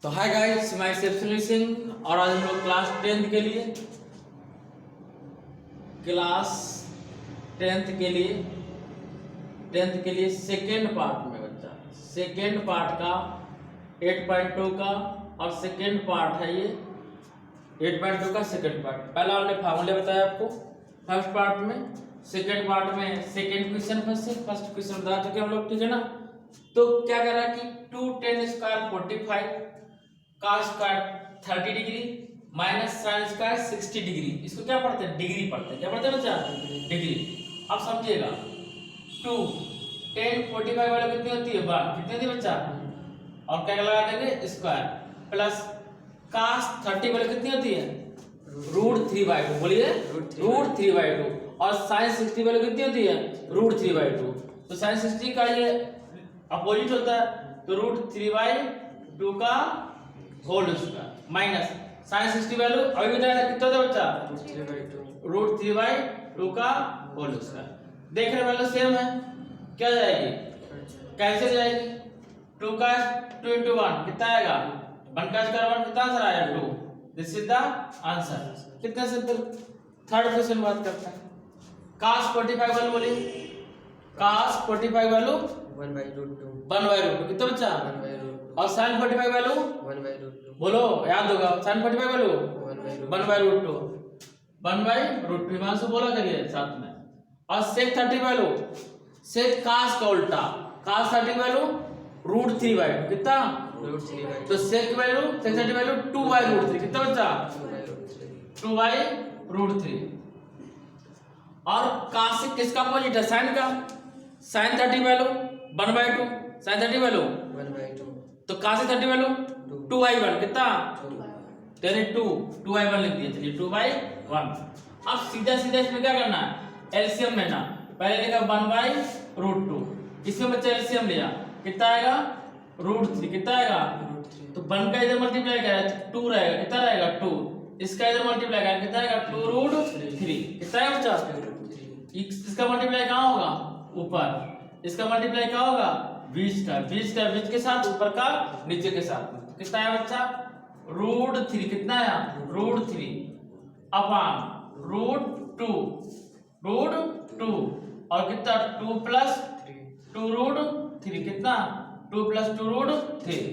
तो hi guys, मैं सुनील सिंह और आज हम लोग क्लास 10th के लिए सेकेंड पार्ट में बच्चा सेकेंड पार्ट का 8.2 का और सेकेंड पार्ट है ये 8.2 का सेकेंड पार्ट। पहला हमने फार्मूले बताया आपको फर्स्ट पार्ट में, सेकेंड पार्ट में सेकेंड क्वेश्चन फर्स्ट क्वेश्चन बता चुके हम लोग, ठीक है ना। तो क्या कर रहा है कि 2 10 स्क्वायर 45 का square 30 degree minus sine square 60 degree. इसको क्या पढ़ते हैं? डिग्री पढ़ते हैं। क्या पढ़ते हैं बच्चा? डिग्री। अब समझिएगा 2 10 45 वाले कितनी होती है? 1 कितनी होती है बच्चा? और क्या लगा देंगे? स्क्वायर प्लस cos 30 वाले कितनी होती है? √3/2। बोलिए √3/2। और sin 60 वाले कितनी होती है? √3/2। तो sin 60 का ये अपोजिट होता है, तो √3/2 का whole square minus sin 60 value अभी बताया कितना था बच्चा? √3/2 का होल स्क्वायर। देख रहे वैल्यू सेम है, क्या जाएगी? कैंसिल जाएगी। 2 का 2 into 1 कितना आएगा? 1 का स्क्वायर 1 कितना आंसर आया? 2। This is the answer. कितना सिंपल। थर्ड क्वेश्चन बात करते हैं। cos 45 वैल्यू बोलिए। cos 45 वैल्यू 1/√2 कितना बच्चा? और sin 45 वैल्यू 1/√2 बोलो, याद होगा। sin 45 वैल्यू 1/√2 1/√2 हिमांशु बोला करिए साथ में। और sec 30 वैल्यू sec cos का उल्टा cos 30 वैल्यू √3/2 कितना? √3/2 तो sec वैल्यू sec 30 वैल्यू 2/√3 कितना बच्चा? 2/√3। और cos किसका अपोजिट है? sin का। sin 30 वैल्यू 1/2 sin 30 वैल्यू 1/2 तो cos 30 वैल्यू 2/1 कितना? 2 यानी 2/1 लिख दिया। चलिए 2/1। अब सीधा सीधा इसमें क्या करना है? एलसीएम लेना। पहले लिखा 1/√2, इसमें बच्चा एलसीएम लिया कितना आएगा? √3 कितना आएगा? तो 1 का इधर मल्टीप्लाई करेगा 2 रहेगा, कितना रहेगा? 2। इसका इधर मल्टीप्लाई करेगा कितना आएगा? 2√3 कितना है बच्चा? इसका मल्टीप्लाई कहाँ होगा? ऊपर। इसका मल्टीप्लाई क्या होगा? बीच का बीच के साथ, ऊपर का नीचे के साथ। कितना है बच्चा? √3 कितना है? √3 अपॉन √2 और कितना? 2 प्लस 2√3 कितना? 2 प्लस 2√3।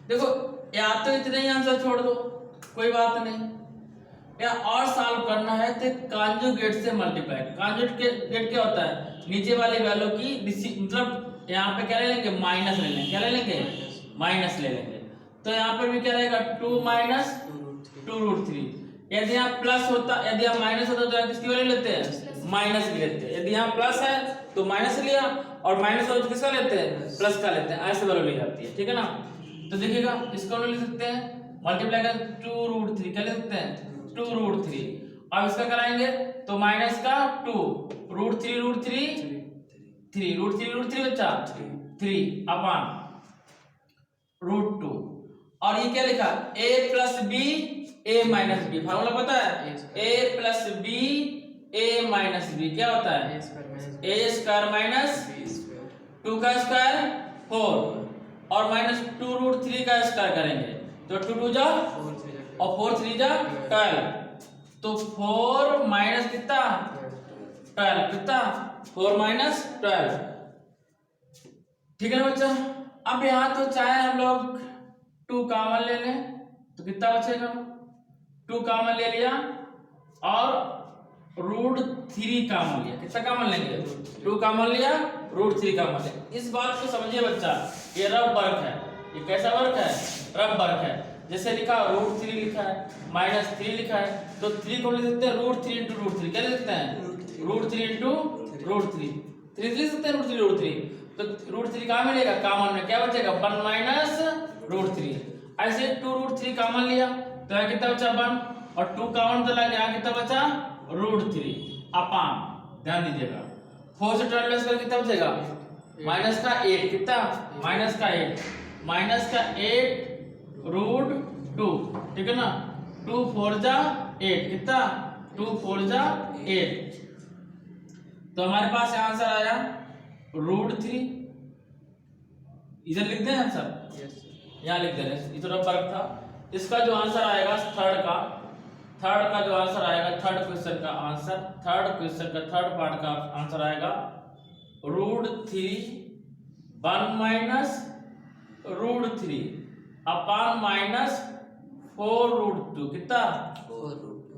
देखो या तो इतने ही आंसर छोड़ दो, कोई बात नहीं, या और सॉल्व करना है तो कॉन्जुगेट से मल्टीप्लाई। कॉन्जुगेट क्या होता है? नीचे वाली वैल्यू की मतलब यहाँ पे क्या ले लेंगे? माइनस ले लेंगे। क्या ले लेंगे? माइनस ले लेंगे। तो यहाँ पर भी क्या रहेगा? 2 माइनस 2√3। यदि यहाँ प्लस होता, यदि यहाँ माइनस होता तो यहाँ किसकी वैल्यू लेते हैं? माइनस की लेते हैं। यदि यहाँ प्लस है तो माइनस लिया, और माइनस हो तो किसका लेते हैं? प्लस का लेते हैं। ऐसे वैल्यू ली जाती है, ठीक है ना। तो देखिएगा इसको हम लिख सकते हैं मल्टीप्लाई कर 2√3 क्या लिख सकते हैं? 2√3। अब इसका कराएंगे तो माइनस का 2 √3 बच्चा 3 अपॉन √2। और ये क्या लिखा? a plus B a minus B. Formula पता है? a plus B a minus B क्या होता है? a स्क्वायर माइनस 2 का स्क्वायर 4 और माइनस 2√3 का स्क्वायर करेंगे तो 2 2 जा और 4 3 जा 12। तो 4 माइनस कितना? 12 कितना? 4 माइनस 12, ठीक है ना बच्चा। अब यहाँ तो चाहे हम लोग 2 कॉमन ले लें तो कितना बचेगा? 2 कॉमन ले लिया और √3 कॉमन लिया। कितना कॉमन लेंगे? 2 कॉमन लिया, √3 कॉमन लिया। इस बात को समझिए बच्चा, ये रफ वर्क है। ये कैसा वर्क है? रफ वर्क है। जैसे लिखा √3 लिखा है, -3 लिखा है, तो 3 को लिख सकते हैं √3 into √3। क्या लिख सकते हैं? √3 into √3। 3 लिख सकते हैं √3। तो √3 कहाँ मिलेगा? कॉमन में क्या बचेगा? 1 माइनस √3। ऐसे 2√3 कॉमन लिया तो यहाँ कितना बचा? 1 और 2 कॉमन तो लगा, यहाँ कितना बचा? √3 अपॉन, ध्यान दीजिएगा 4 से 12 लेस कर कितना बचेगा? माइनस का 8 कितना? माइनस का 8 √2, ठीक है ना। 2 4 जा 8 कितना? 2 4 जा 8। तो हमारे पास आंसर आया √3। इधर लिख दें आंसर। यहाँ लिख देना, ये थोड़ा फर्क था। इसका जो आंसर आएगा थर्ड का जो आंसर आएगा, थर्ड क्वेश्चन का आंसर, थर्ड क्वेश्चन का थर्ड पार्ट का आंसर आएगा √3 1 माइनस √3 अपान माइनस 4√2 कितना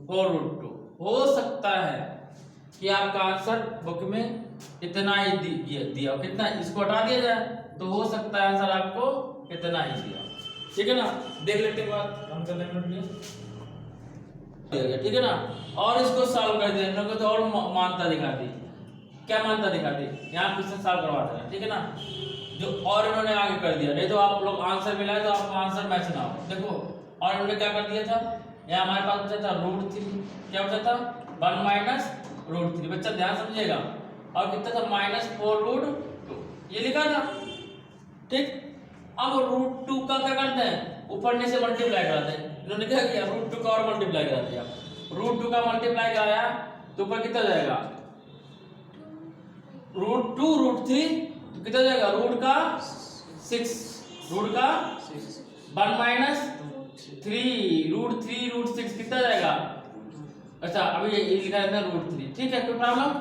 4√2। हो सकता है कि आपका आंसर बुक में इतना ही दिया हो, कितना, इसको हटा दिया जाए तो हो सकता है आंसर आपको इतना ही दिया, ठीक है ना। देख लेते हैं बात, हम कर लेंगे, ठीक है ना। और इसको सॉल्व कर दिया इन्होंने तो और मानता दिखा दी। क्या मानता दिखा दी, यहाँ क्वेश्चन सॉल्व करवा देना, ठीक है ना। जो और इन्होंने आगे कर दिया, नहीं तो आप लोग आंसर मिला है तो आपको आंसर मैच ना हो। देखो और इन्होंने क्या कर दिया था, यहाँ हमारे पास बचा था √3, क्या बचा था 1 माइनस √3, बच्चा ध्यान समझिएगा, और कितना था -4√2, ये लिखा था, ठीक। अब √2 का क्या करते हैं, ऊपर नीचे मल्टीप्लाई कराते हैं। इन्होंने क्या किया, √2 का और मल्टीप्लाई करा दिया, √2 का मल्टीप्लाई कराया तो ऊपर कितना जाएगा √2 √3 तो कितना जाएगा रूट का 6, रूट का 1 माइनस 3 √3 √6 कितना जाएगा। अच्छा अभी ये लिखा है √3, ठीक है, कोई प्रॉब्लम।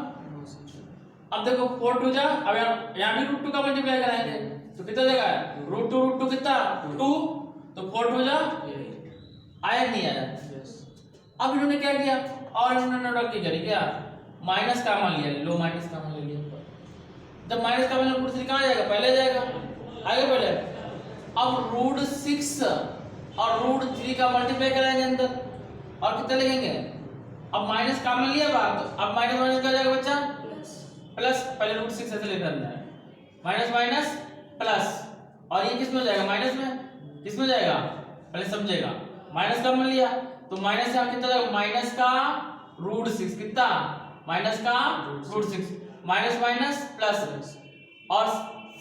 अब देखो 4 2 जा, अब यहाँ भी √2 का मल्टीप्लाई कराएंगे तो कितना जाएगा √2 कितना 2, तो 4 2 जा आया नहीं आया। अब इन्होंने क्या किया, और इन्होंने नोट की करी क्या, माइनस का मान लिया, लो माइनस का मान ले लिया। जब माइनस का मान √3 कहाँ जाएगा, पहले जाएगा, आगे पहले। अब √6 और √3 का मल्टीप्लाई कराएंगे अंदर, और कितना लिखेंगे, अब माइनस का मान लिया बात, तो अब माइनस माइनस क्या जाएगा बच्चा प्लस, पहले √6 ऐसे लिखना है, माइनस माइनस प्लस, और ये किस में जाएगा, माइनस में, किस में जाएगा पहले समझेगा। माइनस का मान लिया तो माइनस का कितना जाएगा, माइनस का √6 कितना, माइनस का √6, माइनस माइनस प्लस, और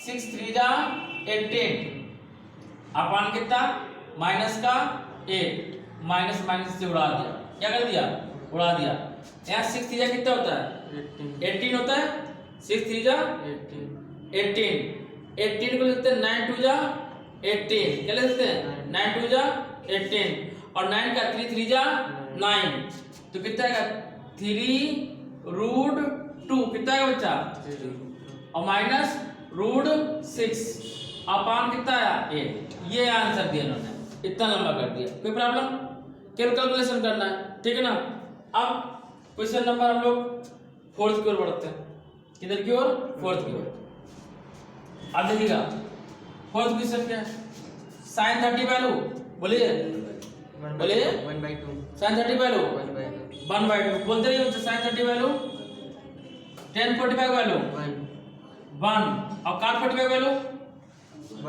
6 3 जा 18 अपान कितना माइनस का 8, माइनस माइनस से उड़ा दिया, क्या कर दिया उड़ा दिया। यहाँ 6 3 जा कितना होता है 18 होता है, 6 3 जा 18 को लिखते हैं 9 2 जा 18, क्या लिखते हैं 9 2 जा 18, और 9 का 3 3 जा 9, तो कितना आएगा 3√2 कितना है बच्चा, और माइनस √6 अपान कितना आया 8। ये आंसर दिया इन्होंने, इतना लंबा कर दिया, कोई प्रॉब्लम, केवल कैलकुलेशन करना है, ठीक है ना। अब क्वेश्चन नंबर हम लोग 4th की ओर बढ़ते हैं, किधर की ओर 4th की ओर। अब देखिएगा 4th क्वेश्चन क्या है, sin 30 वैल्यू, बोलिए बोलिए 1/2 sin 30 वैल्यू 1/2 1/2 बोलते रहिए बच्चे, sin 30 वैल्यू 10 45 वैल्यू 1, और cot 45 वैल्यू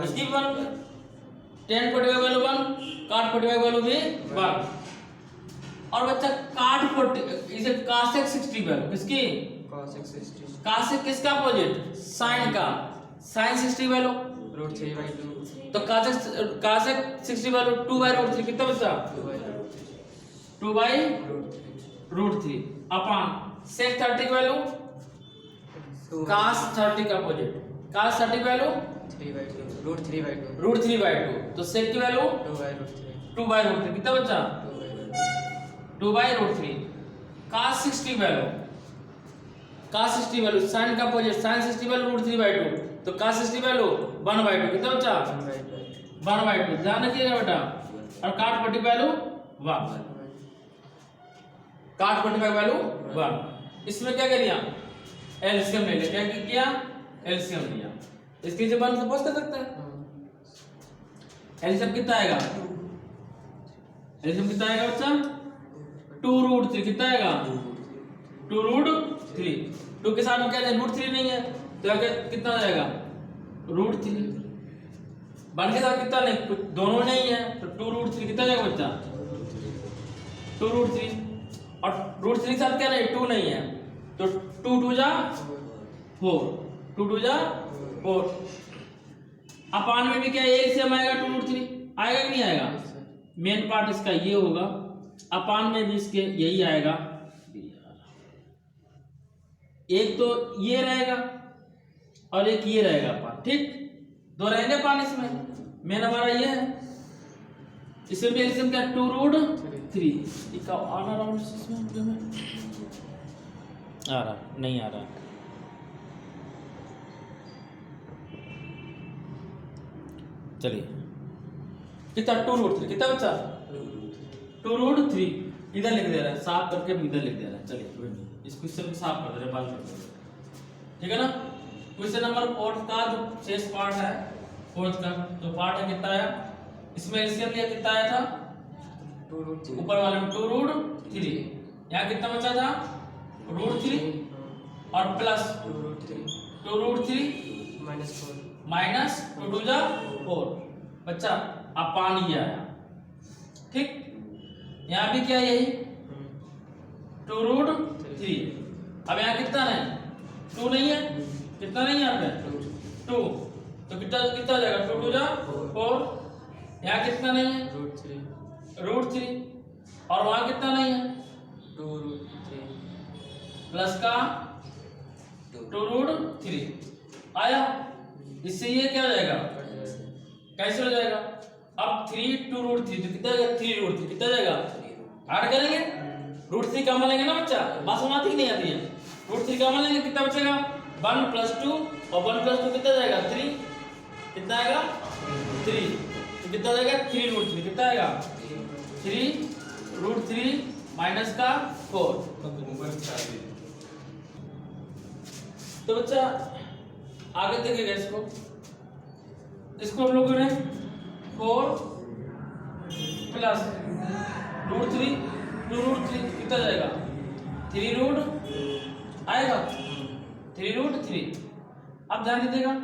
उसकी 1, 10 45 वैल्यू 1, cot 45 वैल्यू भी 1। और बच्चा cot 40 इसे cosec 60 वैल्यू किसकी, cosec 60 cosec किसका अपोजिट, sin का, sin 60 वैल्यू √3/2 तो cosec 60 वैल्यू 2/√3 कितना बचा 2/√3 अपान sec 30 वैल्यू cos 30 का अपोजिट, cos 30 वैल्यू 3/2 √3/2, तो sec की वैल्यू 2/√3 कितना बचा 2/√3। cos 60 value, cos 60 value sin का अपोजिट, sin 60 वैल्यू √3/2, तो cos 60 वैल्यू 1/2 कितना बचा 1/2, ध्यान रखिएगा बेटा। और cot 45 वैल्यू 1, cot 45 वैल्यू 1। इसमें क्या कर दिया एलसीएम ले लिया, क्या किया एलसीएम लिया, इसकी जब 1 सपोज कर सकते हैं। एलसीएम कितना आएगा, एलसीएम कितना आएगा बच्चा 2√3 कितना आएगा 2√3, 2 के साथ में क्या है √3 नहीं है तो आगे कितना आ जाएगा √3, 1 के साथ कितना नहीं, कुछ दोनों नहीं है तो 2√3 कितना जाएगा बच्चा 2√3, और √3 के साथ क्या नहीं 2 नहीं है तो 2 2 जा 4, 2 2 जा 4, अपान में भी क्या एलसीएम आएगा 2√3 आएगा कि नहीं आएगा। मेन पार्ट इसका ये होगा, अपान में भी इसके यही आएगा, एक तो ये रहेगा और एक ये रहेगा अपान, ठीक, दो रहेंगे अपान इसमें, मेन हमारा ये है, इसमें भी एलसीएम क्या 2 रूट 3 इसका आना राउंड इसमें जो है आ रहा नहीं आ रहा। चलिए कितना 2 रूट 3 कितना बच्चा 2 रूट 3 इधर लिख दे रहा है, साफ करके इधर लिख दे रहा है। चलिए कोई नहीं, इस क्वेश्चन को साफ कर दे रहे हैं, बात कर दे रहे, ठीक है ना। क्वेश्चन नंबर 4 का जो शेष पार्ट है, 4 का जो पार्ट है कितना आया, इसमें एलसीएम लिया कितना आया था 2 रूट 3 ऊपर वाले में 2 रूट 3, यहाँ कितना बचा था रूट 3 और plus 2 root 3 2 root 3 -4 minus 2 two जा 4 बच्चा अपान ये आया, ठीक। यहाँ भी क्या यही 2 रूट 3, अब यहाँ कितना नहीं 2 नहीं है, कितना नहीं है यहाँ पे 2, तो कितना कितना हो जाएगा 2 टू जा 4, यहाँ कितना नहीं है रूट 3 और वहाँ कितना नहीं है 2 रूट 3 प्लस का 2 रूट 3 आया। इससे ये क्या हो जाएगा कैसे हो जाएगा, अब 3 2 रूट 3 तो कितना जाएगा 3 रूट 3 कितना जाएगा, ऐड करेंगे रूट 3 कॉमन लेंगे ना बच्चा, बात समझ आती कि नहीं आती है, रूट 3 कॉमन लेंगे कितना बचेगा 1 प्लस 2 और 1 प्लस 2 कितना जाएगा 3, कितना आएगा 3, तो कितना जाएगा 3 रूट 3 कितना आएगा 3 रूट 3 माइनस का 4। तो बच्चा आगे देखिएगा इसको हम लोगों ने 4 प्लस रूट 3 2 रूट 3 कितना जाएगा 3 रूट आएगा 3 रूट 3। अब ध्यान दीजिएगा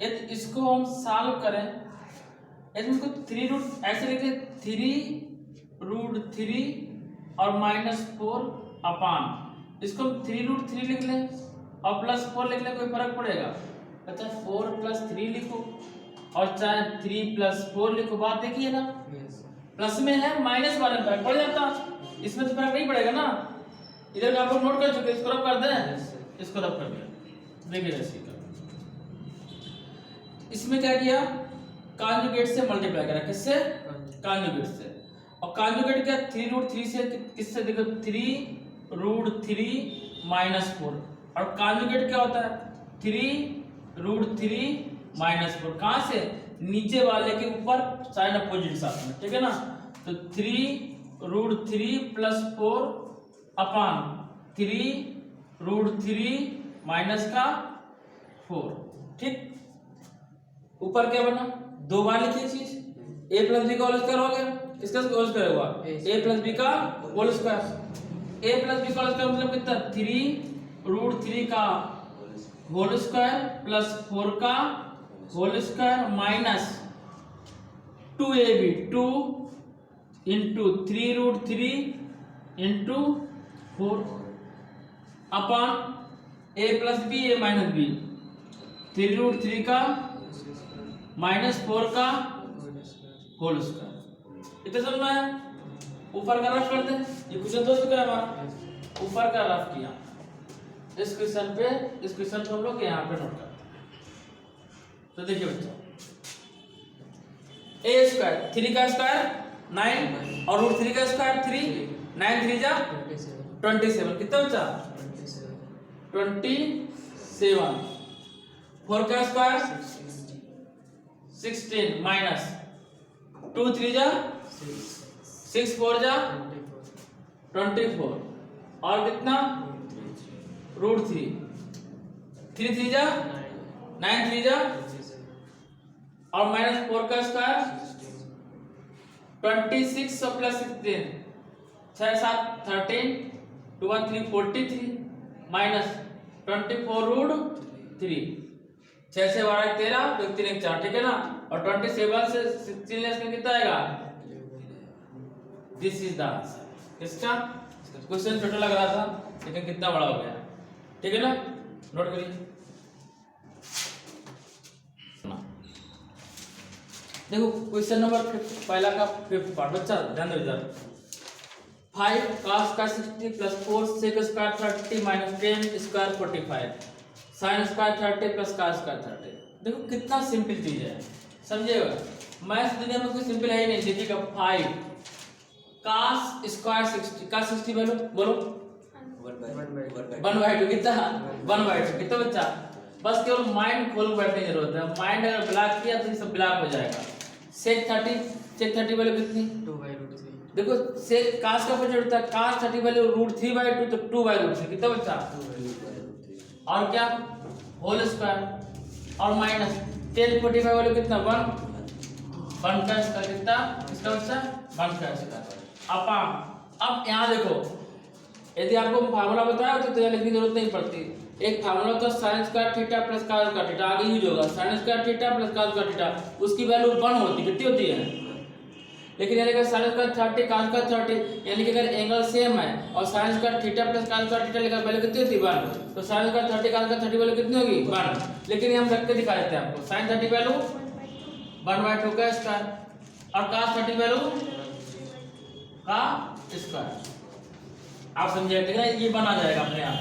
यदि इसको हम सॉल्व करें, यदि इसको 3 रूट ऐसे लिखे 3 रूट 3 और -4 अपान, इसको हम 3 रूट 3 लिख लें और प्लस 4 लिख लें, कोई फर्क पड़ेगा अच्छा 4 प्लस 3 लिखो और चाहे 3 प्लस 4 लिखो, बात देखिए ना प्लस में है माइनस वाले में फर्क पड़ जाता, इसमें तो फर्क नहीं पड़ेगा ना। इधर का आप लोग नोट कर चुके, इसको रब कर दें, इसको रब कर दिया, देखिए ऐसे ही इसमें क्या किया कॉन्जुगेट से मल्टीप्लाई करा, किससे कॉन्जुगेट से, और कॉन्जुगेट क्या 3 रूट 3 से किससे देखो 3 रूट 3 माइनस 4, और कॉन्जुगेट क्या होता है 3 रूट 3 माइनस 4, कहां से नीचे वाले के ऊपर साइन अपोजिट साथ में, ठीक है ना। तो 3 रूट 3 प्लस 4 अपान 3 रूट 3 माइनस का 4, ठीक। ऊपर क्या बना, 2 बार लिखिए चीज, a प्लस बी का होल स्क्वायर हो गया, किसका होल स्क्वायर हुआ a प्लस बी का whole square, a plus B का होल स्क्वायर मतलब कितना 3 रूट 3 का होल स्क्वायर प्लस 4 का whole square minus 2ab 2 into 3 root 3 into 4 upon a plus B a minus B 3 root 3 का minus 4 का whole square. इतना समझ में आया, ऊपर का रफ कर दे, ये क्वेश्चन तो चुका है हमारा, ऊपर का रफ किया, इस क्वेश्चन को हम लोग यहाँ पे नोट करते हैं। तो देखिए बच्चों a स्क्वायर 3 का स्क्वायर 9 और रूट 3 का स्क्वायर 3, 9 3 जा 27, कितना बचा 27, 4 का स्क्वायर 16 माइनस 2 3 जा 6 4 जा 24 और कितना रूट 3 3 3 जा 9 3 जा और माइनस 4 का स्क्वायर 26 और प्लस 16 6 7 13 2 1 3 43 माइनस 24 रूट 3 6 से 12 13 2 3 1 4, ठीक है ना। और 27 से 16 लेस में कितना आएगा, दिस इज द आंसर। इसका क्वेश्चन छोटा लग रहा था लेकिन कितना बड़ा हो गया, ठीक है ना, नोट करिए। देखो क्वेश्चन नंबर पहला का 5th पार्ट, बच्चा ध्यान दो इधर, 5 cos का 60 plus 4 sec square 30 minus 10 square 45 sin square 30 plus cos square 30। देखो कितना सिंपल चीज है, समझिएगा, मैथ्स दुनिया में कोई सिंपल है ही नहीं। देखिएगा 5 cos स्क्वायर 60, cos 60 वैल्यू बोलो 1/2 कितना 1/2 कितना बच्चा। बस केवल माइंड खोल बैठने की जरूरत है। माइंड अगर ब्लॉक किया तो ये सब ब्लॉक हो जाएगा। sec 30 वैल्यू कितनी 2/√3 देखो sec cos का पॉइंट होता है cos 30 वैल्यू √3/2 तो 2/√3 कितना बच्चा। और क्या होल स्क्वायर और माइनस tan 45 वैल्यू कितना 1 का स्क्वायर कितना इसका बच्चा 1 का स्क्वायर अपॉन। अब यहाँ देखो यदि आपको फार्मूला बताया तो यहाँ लिखने की जरूरत नहीं पड़ती। एक फार्मूला तो sin square theta plus cos square theta आगे यूज होगा। sin square theta plus cos square theta उसकी वैल्यू 1 होती कितनी होती है। लेकिन यानी कि sin स्क्वायर 30 cos स्क्वायर 30 यानी कि अगर एंगल सेम है और sin square theta plus cos square theta लेकर वैल्यू कितनी होती है 1 तो sin square 30 cos square 30 value कितनी होगी 1। लेकिन हम रख के दिखा देते हैं आपको sin 30 वैल्यू 1/2 का स्क्वायर और cos 30 वैल्यू का स्क्वायर। आप समझे ठीक है। ये बना जाएगा अपने आप।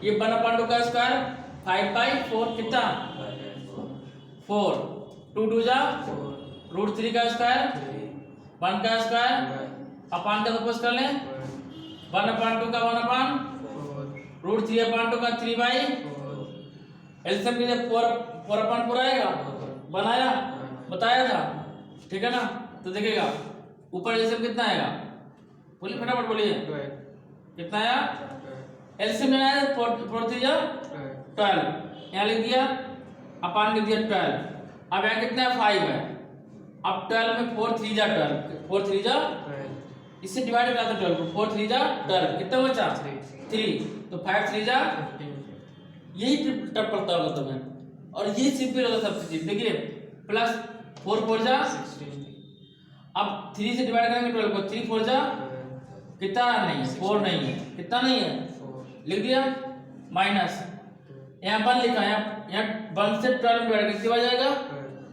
ये 1/2 का स्क्वायर 5/4 कितना 4 2 2 जा √3 का स्क्वायर 1 का स्क्वायर अपान का वापस कर लें 1/2 का 1/4 √3/2 का 3/4 एलसीएम के लिए 4/4 आएगा बनाया बताया था ठीक है ना। तो देखिएगा ऊपर एलसीएम कितना आएगा बोलिए फटाफट बोलिए कितना आया। एलसीएम में आया 4 3 जा 12 यहाँ लिख दिया अपान लिख दिया 12। अब यहाँ कितना है 5 है। अब 12 में 4 3 जा 12 4 3 जा इससे डिवाइड करा दो 12 को 4 3 जा 12 कितना बचा 3 तो 5 3 जा यही टप पड़ता होगा तुम्हें और ये सिंपल होगा सबसे चीज। देखिए प्लस 4 4 जा 16। अब 3 से डिवाइड करेंगे 12 को 3 4 जा कितना नहीं है 4 नहीं है कितना नहीं है लिख दिया माइनस यहाँ 1 लिखा है यहाँ 1 से 12 डिवाइड कितना आ जाएगा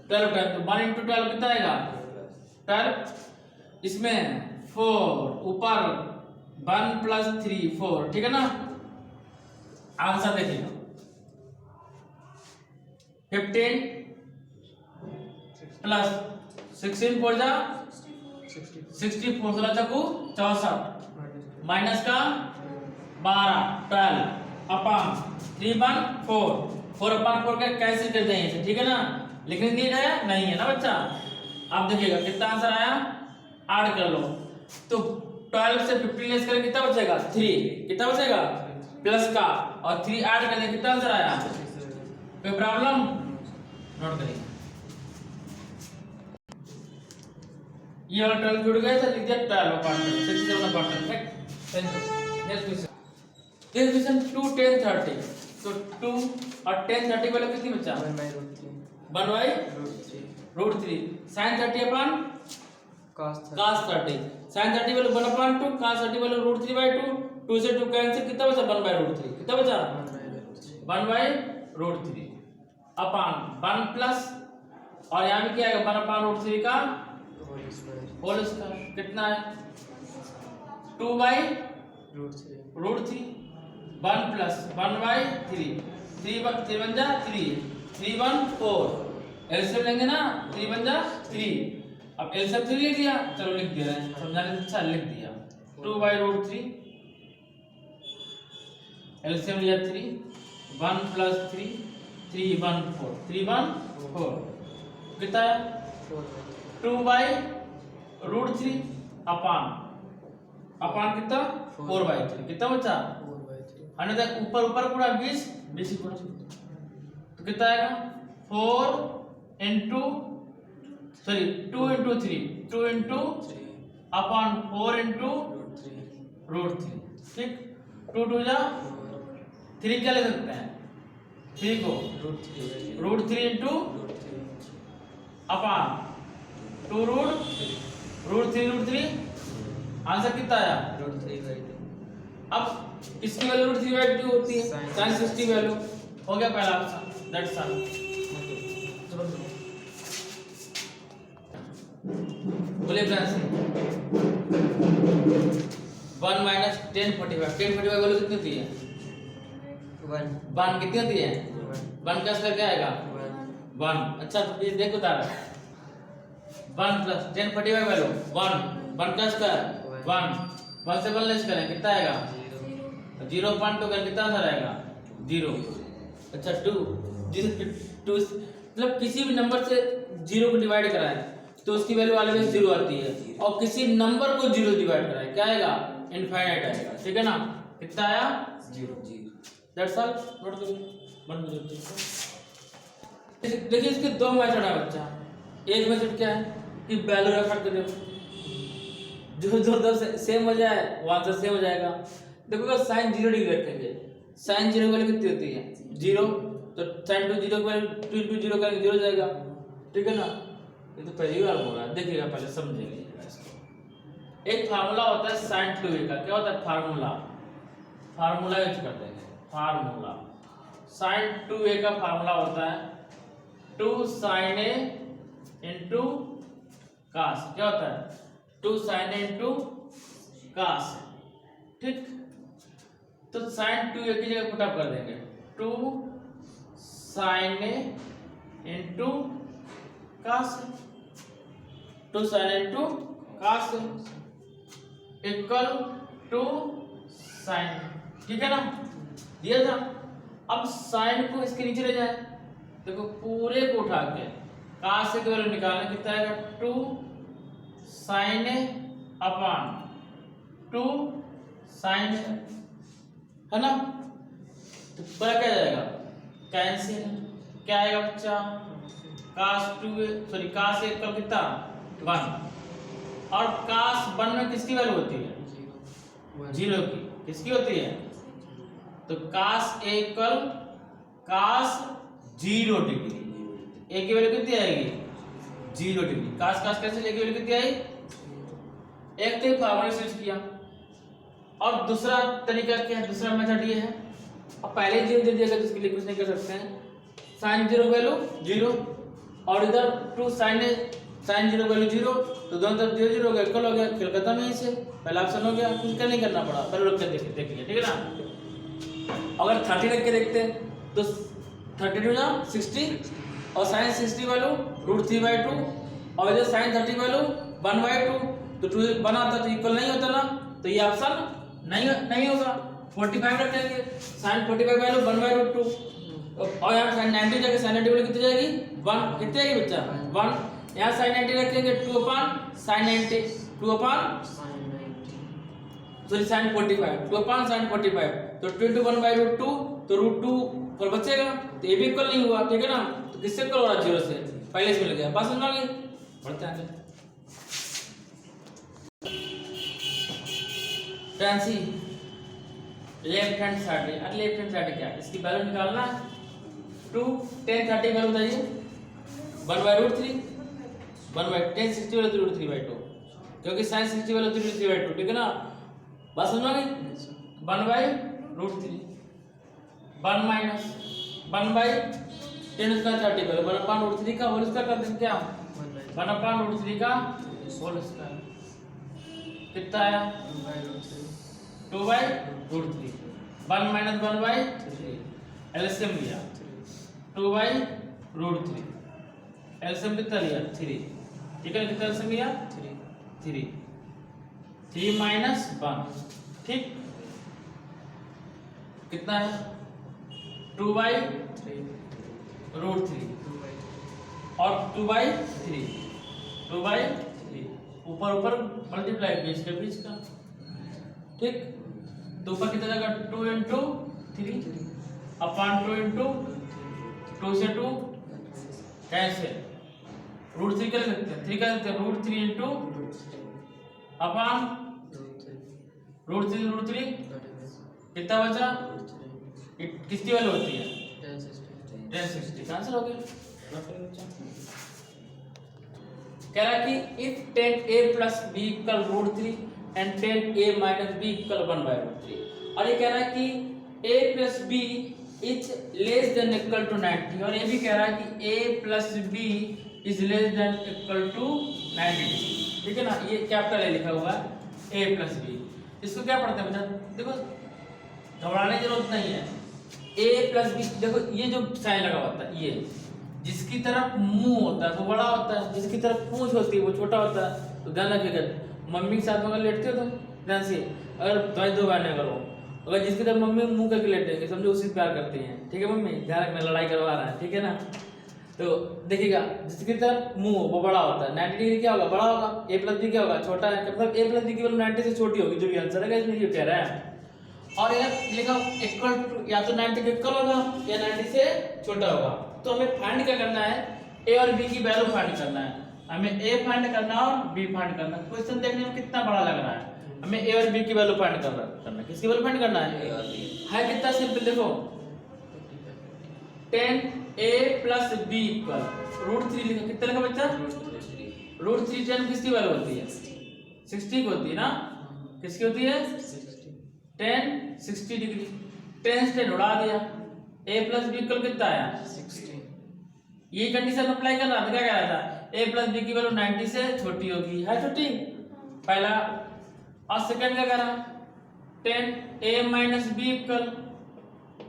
12 टाइम तो 1 × 12 कितना आएगा 12 इसमें 4 ऊपर 1 + 3 4 ठीक है ना। आंसर देखिए 15 प्लस 16 4 जा 64 16 चकू 64 माइनस का 12 12 अपान 3 1 4 4/4 का कैंसिल कर देंगे ठीक है ना। लिखने नीड है नहीं है ना बच्चा। आप देखिएगा कितना आंसर आया ऐड कर लो तो 12 से 15 लेस करें कितना बचेगा 3 कितना बचेगा प्लस का और 3 ऐड कर दें कितना आंसर आया। कोई प्रॉब्लम नोट करिए ये वाला 12 जुड़ गया था लिख दिया 12/4 67/4 राइट। नेक्स्ट क्वेश्चन 2 10 30 तो 2 और 10 30 वाला कितनी बचा 1/√3 sin 30 अपन cos 30 sin 30 वाला 1/2 cos 30 वाला √3/2 2 से 2 कैंसिल कितना बचा 1/√3 कितना बचा 1/√3 अपन 1 प्लस और यहाँ भी क्या आएगा 1/√3 का होल स्क्वायर कितना है 2/√3 1 प्लस 1/3 3 1 जा 3 3 1 4 एलसीएम लेंगे ना 3 1 जा 3 अब एलसीएम 3 लिख दिया चलो लिख दिया समझाने से अच्छा लिख दिया 2/√3 एलसीएम लिया 3 1 प्लस 3 3 1 4 3 1 4 कितना है 2/√3 अपान कितना 4/3 कितना बचा 4/3 ऊपर पूरा 20 तो कितना आएगा 4 × 2 × 3 2 × अपान 4 × √3 ठीक 2 2 जा 3 क्या ले सकते हैं 3 को √3 × अपान 2 √3 आंसर कितना आया √3/2। अब इसकी वैल्यू √3/2 होती है sin 60 वैल्यू हो गया पहला आंसर दैट्स ऑल। बोलिए फ्रेंड्स 1 - 10 45 वैल्यू कितनी होती है 1 कितनी होती है 1 का स्क्वायर क्या आएगा 1। अच्छा तो प्लीज देखो तारा 1 प्लस 10 45 वैल्यू 1 का स्क्वायर 1 से 1 लेस करें कितना आएगा 0.2 करें कितना आंसर आएगा 0। अच्छा 2 मतलब किसी भी नंबर से 0 को डिवाइड कराएं तो उसकी वैल्यू ऑलवेज 0 आती है, और किसी नंबर को 0 डिवाइड कराएं क्या आएगा इनफाइनाइट आएगा, ठीक है ना। कितना आया 0। That's all. नोट करिए बंद कर दीजिए। देखिए इसके दो मेथड है बच्चा। एक मेथड क्या है कि वैल्यू रेफर कर दो, जो जो सेम हो जाए वो आंसर सेम हो जाएगा। देखो अगर साइन 0 डिग्री रखेंगे, साइन 0 की वैल्यू कितनी होती है 0, तो साइन 2 0 की वैल्यू 2 into 0 करेंगे 0 हो जाएगा, ठीक है ना। ये तो पहली बार बोल रहा है, देखिएगा पहले समझेंगे इसको। एक फार्मूला होता है साइन 2a का, क्या होता है फार्मूला यूज करते हैं। फार्मूला साइन 2a का फार्मूला होता है 2 sin a into cos, क्या होता है 2 sin a into cos, ठीक। तो sin 2a की जगह पुट अप कर देंगे 2 sin a into cos, 2 sin a into cos equal to sin, ठीक है ना, दिया था। अब sin को इसके नीचे ले जाए, देखो पूरे को उठा के cos की वैल्यू निकालना कितना आएगा 2 sin a upon 2 sin a, है ना। तो पूरा क्या जाएगा कैंसिल, क्या आएगा बच्चा cos 2a sorry cos a का कितना 1, और cos 1 में किसकी वैल्यू होती है 0 की, किसकी होती है, तो cos a equal cos 0 degree, a की वैल्यू कितनी आएगी 0 डिग्री, cos कैसे a की वैल्यू कितनी आई, एक तो फार्मूला स्विच किया, और दूसरा तरीका क्या है, दूसरा मेथड ये है, अब पहले 0 दे दिया तो इसके लिए कुछ नहीं कर सकते हैं, sin 0 वैल्यू 0 और इधर 2 sin 0 वैल्यू 0, तो दोनों तरफ 0 0 हो गया, इक्वल हो गया, खेल खत्म है इसे, पहला ऑप्शन हो गया, कुछ नहीं करना पड़ा, पहले रख के देखिए, ठीक है ना। अगर 30 रख के देखते हैं तो 32 ना 60 और sin 60 वैल्यू √3/2 और इधर sin 30 वैल्यू 1/2, तो 2 बना था तो इक्वल नहीं होता ना, तो ये ऑप्शन नहीं होगा। 45 रखेंगे sin 45 वैल्यू 1/2 और यहाँ sin 90 जाके sin 90 वैल्यू कितनी जाएगी 1, कितनी आएगी बच्चा 1, यहाँ sin 90 रखेंगे 2 upon sin 90 2 upon sorry sin 45 2 upon sin 45, तो 2 into 1/2 तो √2 पर बचेगा, तो ये भी इक्वल नहीं हुआ, ठीक है ना। तो किससे इक्वल हो रहा 0 से, पहले से मिल गया, बस समझ गए। बढ़ते हैं आगे। फैंसी लेफ्ट हैंड साइड, अब लेफ्ट हैंड साइड क्या है, इसकी वैल्यू निकालना है 2 10 30 वैल्यू बताइए 1/√3 1/10 60 वैल्यू √3/2, क्योंकि sin 60 वैल्यू √3/2, ठीक है ना। बस समझोगे 1/√3 1 माइनस 1/10 उसका 30 वैल्यू 1/√3 का होल स्क्वायर कर देंगे क्या 1/√3 का होल स्क्वायर कितना आया 2/√3 1 माइनस 1/3 एलसीएम लिया 2/√3 एलसीएम कितना लिया 3, ठीक है, कितना एलसीएम लिया 3 माइनस 1, ठीक, कितना है 2/√3 और 2/3 ऊपर मल्टीप्लाई बीच के बीच का, ठीक। तो ऊपर कितना जाएगा 2 into 3 अपॉन 2 into 2 से 2 कैसे √3 कर सकते हैं, 3 कर सकते हैं √3 into अपॉन √3 कितना बचा, किसकी वैल्यू होती है 1060, आंसर हो गया। कह रहा है कि if 10a plus b equal √3 and 10a minus b equal 1/√3, और ये कह रहा है कि a plus b is less than equal to 90, और ये भी कह रहा है कि a plus b is less than equal to 90, ठीक है ना। ये कैपिटल ए लिखा हुआ है a plus b, इसको क्या पढ़ते हैं बच्चा, देखो घबराने की जरूरत नहीं है, a plus b, देखो ये जो साइन लगा हुआ था ये जिसकी तरफ मुंह होता है वो बड़ा होता है, जिसकी तरफ पूंछ होती है वो छोटा होता है। तो ध्यान रखिएगा, मम्मी के साथ में अगर लेटते हो तुम ध्यान से, अगर तुम्हारी दो बहनें करो, अगर जिसकी तरफ मम्मी मुंह करके लेटेंगे समझो उसी से प्यार करती हैं, ठीक है मम्मी, ध्यान रखना, लड़ाई करवा रहा है, ठीक है ना। तो देखिएगा जिसकी तरफ मुंह वो बड़ा होता है, 90 डिग्री क्या होगा, बड़ा होगा, ए प्लस बी क्या होगा, छोटा है, मतलब ए प्लस बी की वैल्यू 90 से छोटी होगी, जो भी आंसर है इसमें ये कह रहा है। और यार लिखा इक्वल टू, या तो 90 के इक्वल होगा या 90 से छोटा होगा। तो हमें फाइंड क्या करना है, ए और बी की वैल्यू फाइंड करना है, हमें ए फाइंड करना है और बी फाइंड करना है। क्वेश्चन देखने में कितना बड़ा लग रहा है, हमें ए और बी की वैल्यू फाइंड करना है, किसकी वैल्यू फाइंड करना है कितना सिंपल, देखो 10a प्लस बी इक्वल √3 लिखा, कितना लिखा बच्चा, √3 10 किसकी वैल्यू होती है, 60 की होती है ना, किसकी होती है 10 60 डिग्री, 10 से 10 उड़ा दिया, a प्लस बी इक्वल कितना आया 16। ये कंडीशन अप्लाई करना था, क्या कह रहा था, a प्लस बी की वैल्यू 90 से छोटी होगी, है छोटी पहला। और सेकंड क्या कह रहा 10a माइनस बी इक्वल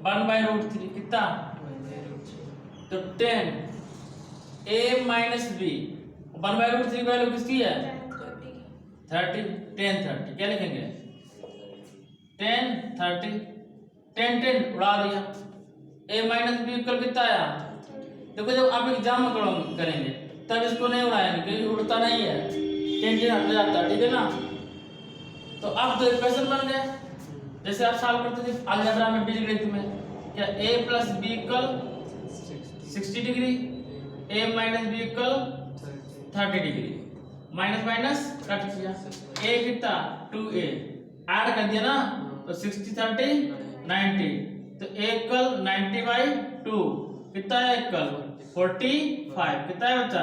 1/√3 कितना, तो 10a माइनस बी 1/√3 वैल्यू किसकी है 30, 10 30 क्या लिखेंगे 10 30, 10 10 उड़ा दिया, a माइनस बी इक्वल कितना आया। देखो जब आप एग्जाम में करेंगे तब इसको नहीं उड़ाएंगे क्योंकि उड़ता नहीं है, 10 10 हट जाता है, ठीक है ना। तो अब तो इक्वेशन बन गया, जैसे आप सॉल्व करते थे अलजेब्रा में बीजगणित में, क्या a plus B equal 60 degree, a minus B equal 30 degree, minus minus cut किया, a कितना 2a ऐड कर दिया ना, तो 60 30 90, तो a इक्वल 90/2 कितना है इक्वल 45, कितना है बच्चा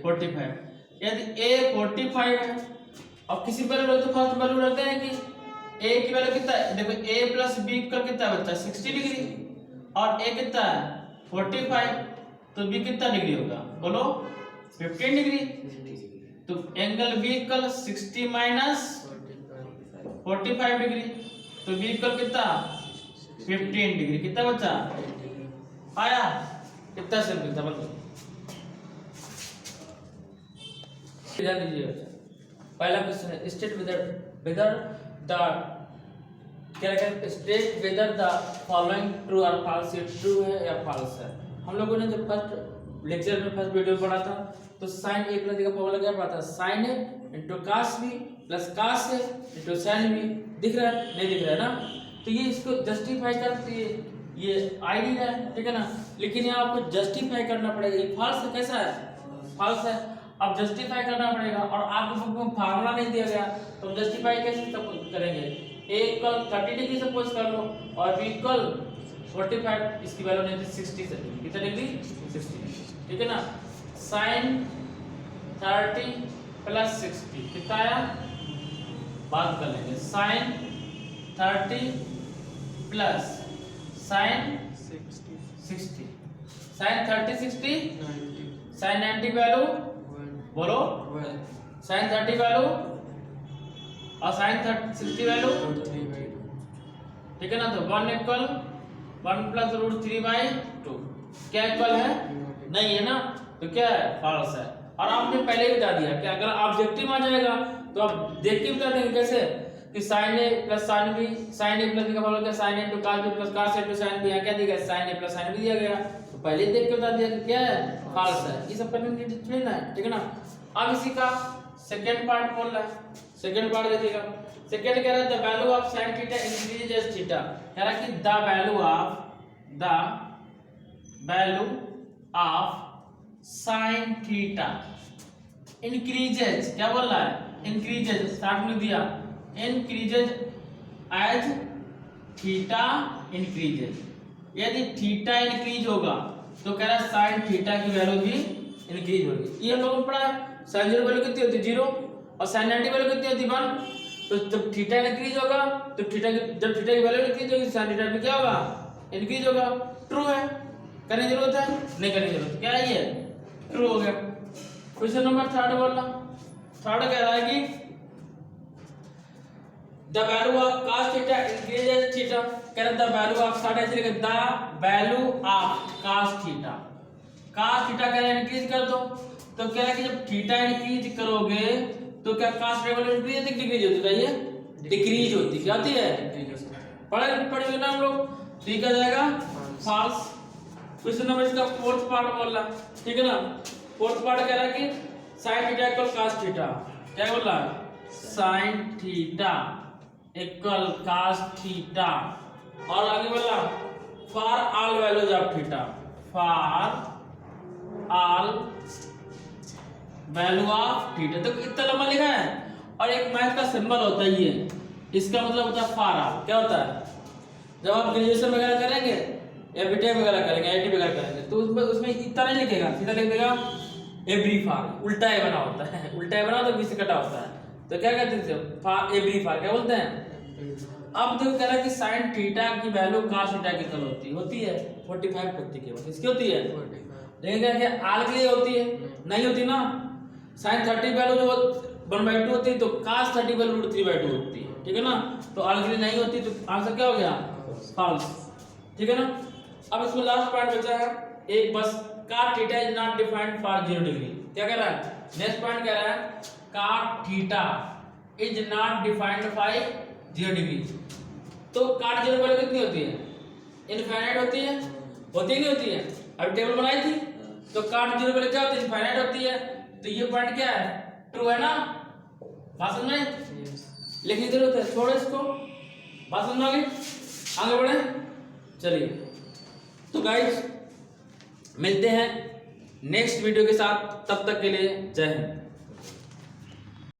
45। यदि a 45 है और किसी वैल्यू तो फर्स्ट वैल्यू रहते हैं कि a की वैल्यू कितना है, देखो a प्लस b इक्वल कितना है बच्चा 60 डिग्री और a कितना है 45, तो b कितना डिग्री होगा बोलो 15 डिग्री, तो angle b equal 60 minus 45 degree, तो b इक्वल कितना 15 डिग्री, कितना बच्चा आया, कितना सिंपल था मतलब। ध्यान दीजिए बच्चा, पहला क्वेश्चन है स्टेट वेदर द क्या है, state whether the following true और फॉल्स, ये ट्रू है या फॉल्स है। हम लोगों ने जब फर्स्ट लेक्चर में फर्स्ट वीडियो पढ़ा था तो sin a प्लस b का फॉर्मूला क्या पढ़ा था, sin a into cos b plus cos a into sin b, दिख रहा है नहीं दिख रहा है ना, तो ये इसको जस्टिफाई करती है, ये आईडी है, ठीक है ना, लेकिन यहाँ आपको जस्टिफाई करना पड़ेगा, ये फॉल्स है, कैसा है फॉल्स है, अब जस्टिफाई करना पड़ेगा और आपको बुक में फार्मूला नहीं दिया गया तो हम जस्टिफाई कैसे करेंगे, a इक्वल 30 डिग्री सपोज कर लो और b इक्वल 45, इसकी वैल्यू नहीं थी 60 से, कितना डिग्री 60, ठीक है ना। sin 30 प्लस 60 कितना आया, बात कर लेंगे, sin 30 plus sin 60, sin 30 60 sin 90 value बोलो, sin 30 वैल्यू और sin 60 वैल्यू, ठीक है ना, तो 1 इक्वल 1 प्लस √3/2 क्या इक्वल है नहीं है ना, तो क्या है फॉल्स है। और आपने पहले ही बता दिया कि अगर ऑब्जेक्टिव आ जाएगा तो आप देख के बता देंगे कैसे कि sin a plus sin b, sin a plus b का फॉर्मूला क्या sin a into cos b plus cos a into sin b, यहाँ क्या दिया गया sin a plus sin b दिया गया, तो पहले ही देख के बता दिया कि क्या है फॉल्स है, ये सब करने की नहीं ना, ठीक है ना। अब इसी का सेकंड पार्ट बोल रहा है, सेकंड पार्ट देखिएगा, सेकंड कह रहा है the value of sin theta increases as theta, कह रहा है कि the value of sin theta increases, क्या बोल रहा है इंक्रीजेस, स्टार्ट में दिया इंक्रीजेस एज थीटा इंक्रीजेस, यदि थीटा इंक्रीज होगा तो कह रहा है sin थीटा की वैल्यू भी इंक्रीज होगी। ये हम लोगों ने पढ़ा है sin 0 वैल्यू कितनी होती है 0 और sin 90 वैल्यू कितनी होती है 1, तो जब थीटा इंक्रीज होगा तो जब थीटा की वैल्यू इंक्रीज होगी sin थीटा भी क्या होगा इंक्रीज होगा, ट्रू है, करने की जरूरत है नहीं करने की जरूरत, क्या है ये ट्रू हो गया। क्वेश्चन नंबर 3 बोलना, 3 कह रहा है कि the value of cos theta increases theta, कह रहा है the value of the value of cos theta cos theta कह रहा है इंक्रीज कर दो, तो कह रहा है कि जब थीटा इंक्रीज करोगे तो क्या cos थीटा वैल्यू इंक्रीज होती है डिक्रीज होती है? ये डिक्रीज होती है। क्या होती है? पढ़े ना हम लोग। तो ये क्या जाएगा? फॉल्स। क्वेश्चन नंबर इसका फोर्थ पार्ट बोल रहा, ठीक है ना। फोर्थ पार्ट कह रहा है कि sin theta equal cos theta, क्या बोल रहा है? sin theta equal cos theta, और आगे बोला for all values of theta, for all value of theta. तो इतना लंबा लिखा है, और एक मैथ का सिंबल होता है ये, इसका मतलब होता है फॉर ऑल। क्या होता है? जब आप ग्रेजुएशन वगैरह करेंगे या बीटेक वगैरह करेंगे, आईटी वगैरह करेंगे, तो उसमें इतना नहीं लिखेगा, सीधा लिख देगा एवरी फॉर, उल्टा है बना होता है। उल्टा है बना तो बीच से कटा होता है, तो क्या कहते हैं? फॉर एवरी फॉर, क्या बोलते हैं? अब देखो कह रहा है कि sin थीटा की वैल्यू cos थीटा की इक्वल होती है 45 होती है, किसकी होती है? लेकिन क्या है आल के लिए होती है? नहीं होती ना। sin 30 वैल्यू जो 1/2 होती है, तो cos 30 वैल्यू √3/2 होती है, ठीक है ना। तो आल के लिए नहीं होती, तो आंसर क्या हो गया? फॉल्स, ठीक है ना। अब इसमें लास्ट पॉइंट बचा है एक बस, cot theta is not defined for 0 degree. क्या कह रहा है? नेक्स्ट पॉइंट कह रहा है cot theta is not defined by 0 degree. तो cot 0 वैल्यू कितनी होती है? इनफाइनाइट होती है, होती नहीं होती है? अभी टेबल बनाई थी, तो cot 0 वैल्यू क्या होती है? इनफाइनाइट होती है। तो ये पॉइंट क्या है? ट्रू है ना। बात समझ में? लिखने की जरूरत है, छोड़ो इसको। बात समझ में आ गई? आगे बढ़े, चलिए। तो गाइस मिलते हैं नेक्स्ट वीडियो के साथ, तब तक के लिए जय हिंद।